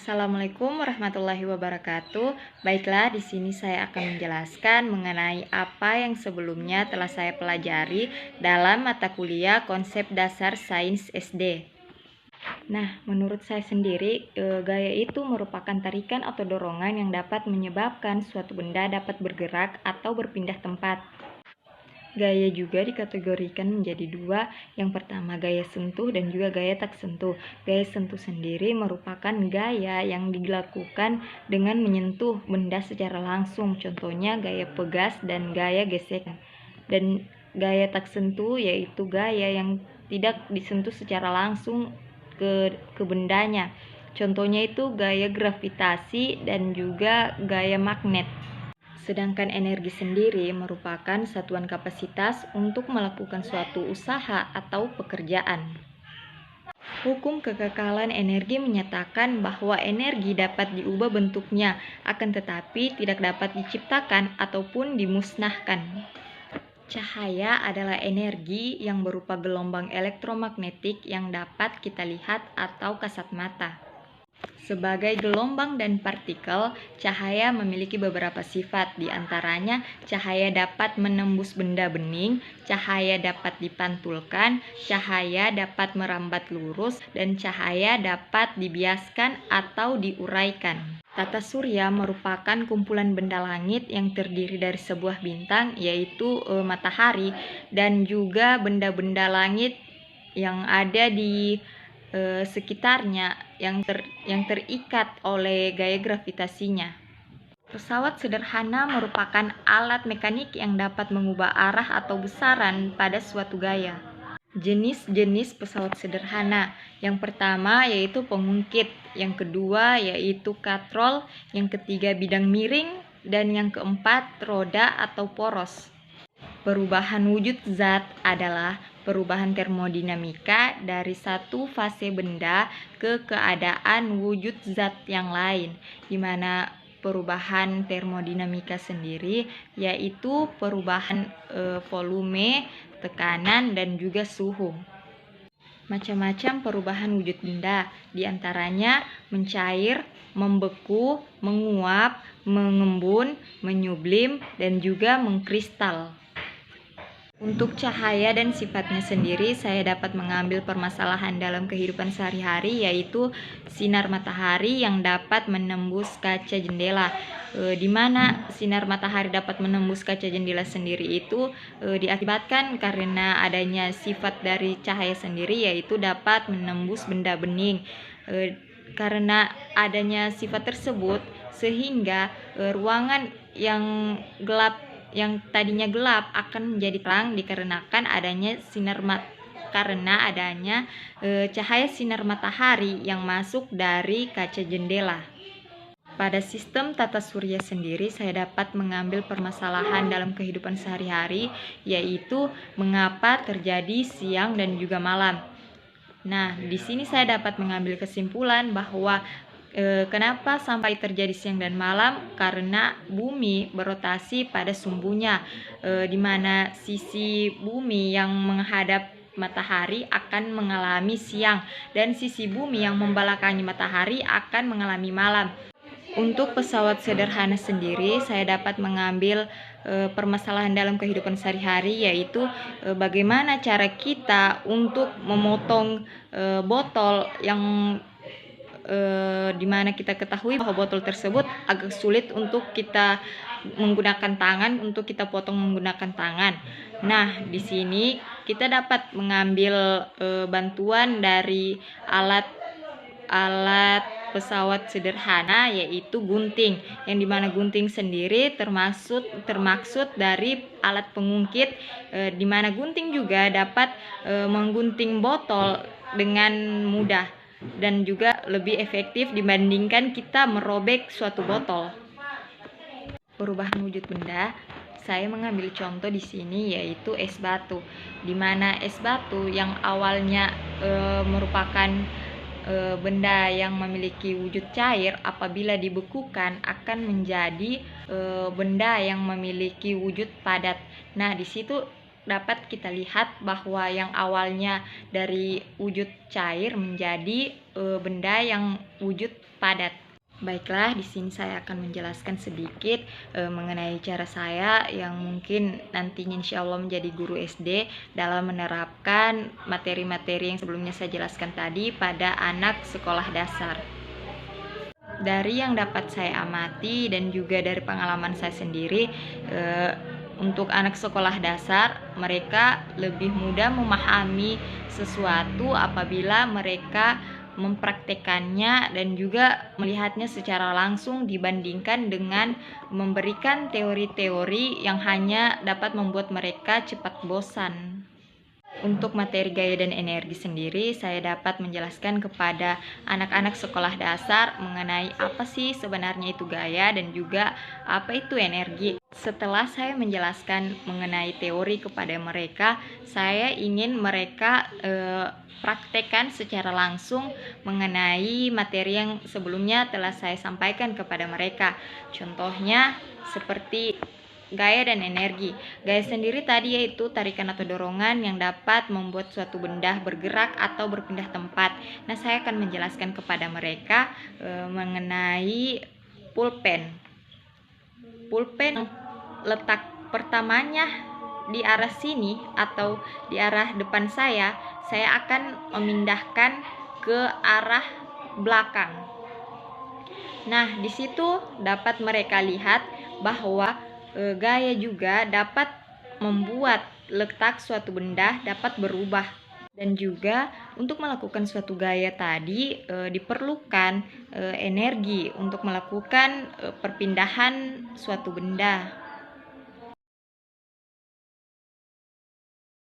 Assalamualaikum warahmatullahi wabarakatuh. Baiklah, di sini saya akan menjelaskan mengenai apa yang sebelumnya telah saya pelajari dalam mata kuliah konsep dasar sains SD. Nah, menurut saya sendiri, gaya itu merupakan tarikan atau dorongan yang dapat menyebabkan suatu benda dapat bergerak atau berpindah tempat. Gaya juga dikategorikan menjadi dua, yang pertama gaya sentuh dan juga gaya tak sentuh. Gaya sentuh sendiri merupakan gaya yang dilakukan dengan menyentuh benda secara langsung, contohnya gaya pegas dan gaya gesek. Dan gaya tak sentuh yaitu gaya yang tidak disentuh secara langsung ke bendanya, contohnya itu gaya gravitasi dan juga gaya magnet. Sedangkan energi sendiri merupakan satuan kapasitas untuk melakukan suatu usaha atau pekerjaan. Hukum kekekalan energi menyatakan bahwa energi dapat diubah bentuknya, akan tetapi tidak dapat diciptakan ataupun dimusnahkan. Cahaya adalah energi yang berupa gelombang elektromagnetik yang dapat kita lihat atau kasat mata. Sebagai gelombang dan partikel, cahaya memiliki beberapa sifat, di antaranya cahaya dapat menembus benda bening, cahaya dapat dipantulkan, cahaya dapat merambat lurus, dan cahaya dapat dibiaskan atau diuraikan. Tata surya merupakan kumpulan benda langit yang terdiri dari sebuah bintang, yaitu matahari, dan juga benda-benda langit yang ada di sekitarnya yang terikat oleh gaya gravitasinya. Pesawat sederhana merupakan alat mekanik yang dapat mengubah arah atau besaran pada suatu gaya. Jenis-jenis pesawat sederhana, yang pertama yaitu pengungkit, yang kedua yaitu katrol, yang ketiga bidang miring, dan yang keempat roda atau poros. Perubahan wujud zat adalah perubahan termodinamika dari satu fase benda ke keadaan wujud zat yang lain, di mana perubahan termodinamika sendiri yaitu perubahan volume, tekanan, dan juga suhu. Macam-macam perubahan wujud benda, diantaranya mencair, membeku, menguap, mengembun, menyublim, dan juga mengkristal. Untuk cahaya dan sifatnya sendiri, saya dapat mengambil permasalahan dalam kehidupan sehari-hari, yaitu sinar matahari yang dapat menembus kaca jendela. Di mana sinar matahari dapat menembus kaca jendela sendiri itu diakibatkan karena adanya sifat dari cahaya sendiri, yaitu dapat menembus benda bening. Karena adanya sifat tersebut, sehingga ruangan yang tadinya gelap akan menjadi terang dikarenakan adanya cahaya sinar matahari yang masuk dari kaca jendela. Pada sistem tata surya sendiri, saya dapat mengambil permasalahan dalam kehidupan sehari-hari, yaitu mengapa terjadi siang dan juga malam. Nah, di sini saya dapat mengambil kesimpulan bahwa kenapa sampai terjadi siang dan malam? Karena bumi berotasi pada sumbunya, di mana sisi bumi yang menghadap matahari akan mengalami siang dan sisi bumi yang membelakangi matahari akan mengalami malam. Untuk pesawat sederhana sendiri, saya dapat mengambil permasalahan dalam kehidupan sehari-hari, yaitu bagaimana cara kita untuk memotong botol yang dimana kita ketahui bahwa botol tersebut agak sulit untuk kita menggunakan tangan, untuk kita potong menggunakan tangan. Nah, di sini kita dapat mengambil bantuan dari alat pesawat sederhana, yaitu gunting, yang dimana gunting sendiri termaksud dari alat pengungkit, dimana gunting juga dapat menggunting botol dengan mudah dan juga lebih efektif dibandingkan kita merobek suatu botol. Perubahan wujud benda, saya mengambil contoh di sini yaitu es batu, di mana es batu yang awalnya merupakan benda yang memiliki wujud cair, apabila dibekukan akan menjadi benda yang memiliki wujud padat. Nah, di situ dapat kita lihat bahwa yang awalnya dari wujud cair menjadi benda yang wujud padat. Baiklah, di sini saya akan menjelaskan sedikit mengenai cara saya yang mungkin nantinya insya Allah menjadi guru SD dalam menerapkan materi-materi yang sebelumnya saya jelaskan tadi pada anak sekolah dasar. Dari yang dapat saya amati dan juga dari pengalaman saya sendiri, untuk anak sekolah dasar, mereka lebih mudah memahami sesuatu apabila mereka mempraktekannya dan juga melihatnya secara langsung dibandingkan dengan memberikan teori-teori yang hanya dapat membuat mereka cepat bosan. Untuk materi gaya dan energi sendiri, saya dapat menjelaskan kepada anak-anak sekolah dasar mengenai apa sih sebenarnya itu gaya dan juga apa itu energi. Setelah saya menjelaskan mengenai teori kepada mereka, saya ingin mereka praktekkan secara langsung mengenai materi yang sebelumnya telah saya sampaikan kepada mereka. Contohnya seperti gaya dan energi. Gaya sendiri tadi yaitu tarikan atau dorongan yang dapat membuat suatu benda bergerak atau berpindah tempat. Nah, saya akan menjelaskan kepada mereka mengenai pulpen. Pulpen letak pertamanya di arah sini atau di arah depan saya akan memindahkan ke arah belakang. Nah, di situ dapat mereka lihat bahwa gaya juga dapat membuat letak suatu benda dapat berubah, dan juga untuk melakukan suatu gaya tadi diperlukan energi untuk melakukan perpindahan suatu benda.